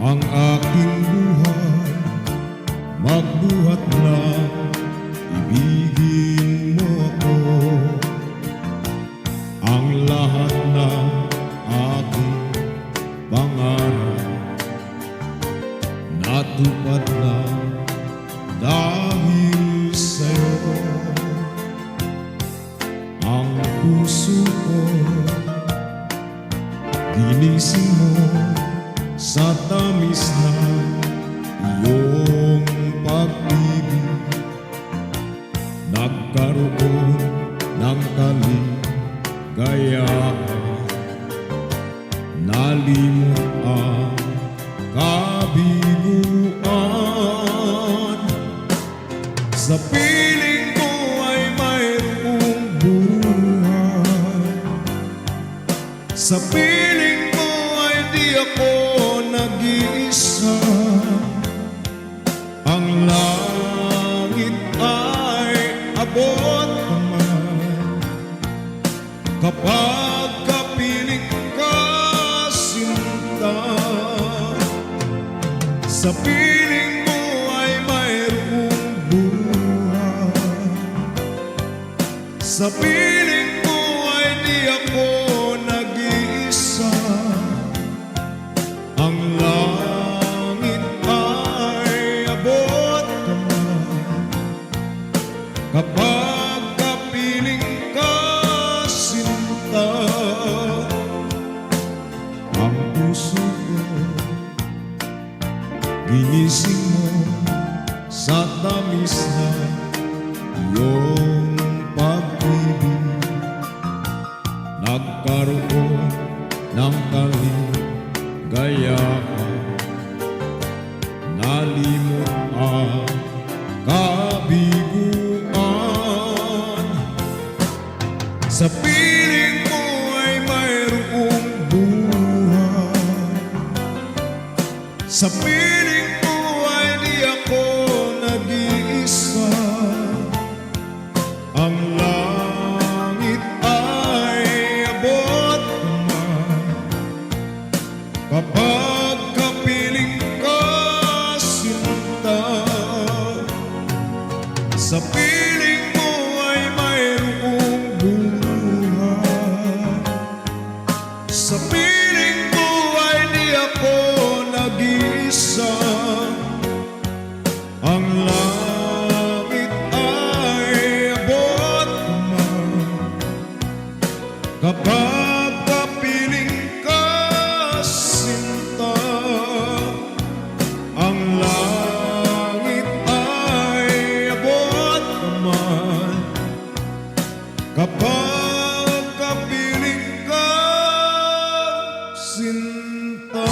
ang aking buhay, magbuhat na ibigin mo ako. Ang lahat ng aking pangarap natupad na dahil sa'yo. Ang puso ko ginising mo sa tamis na iyong pag-ibig. Nagkaroon ng kaligayahan, nalimot ang kabiguan. Sa piling ko ay mayroong buhay, sa piling ko ay di ako nag-iisa. Ang langit ay abot naman kapag kapiling ka, sinta. Sa piling mo ay mayroong buhay, sa piling mo ay di ako nag-iisa. Ang langit ay abot naman kapag kapiling ka, sinta. Ang puso ko ginising mo sa tamis na iyong pag-ibig. Nagkaroon ng kaligayahan, nalimot ang kabiguan. Sa piling mo ay mayroong buhay, sa piling mo ay di ako nag-iisa. Ang langit ay abot naman kapag kapiling ka, sinta. Sa piling mo ay mayroong buhay, sa piling mo ay di ako nag-iisa. Ang langit ay abot naman kapag kapiling ka, sinta. Ang langit ay abot naman kapag kapiling ka, sinta.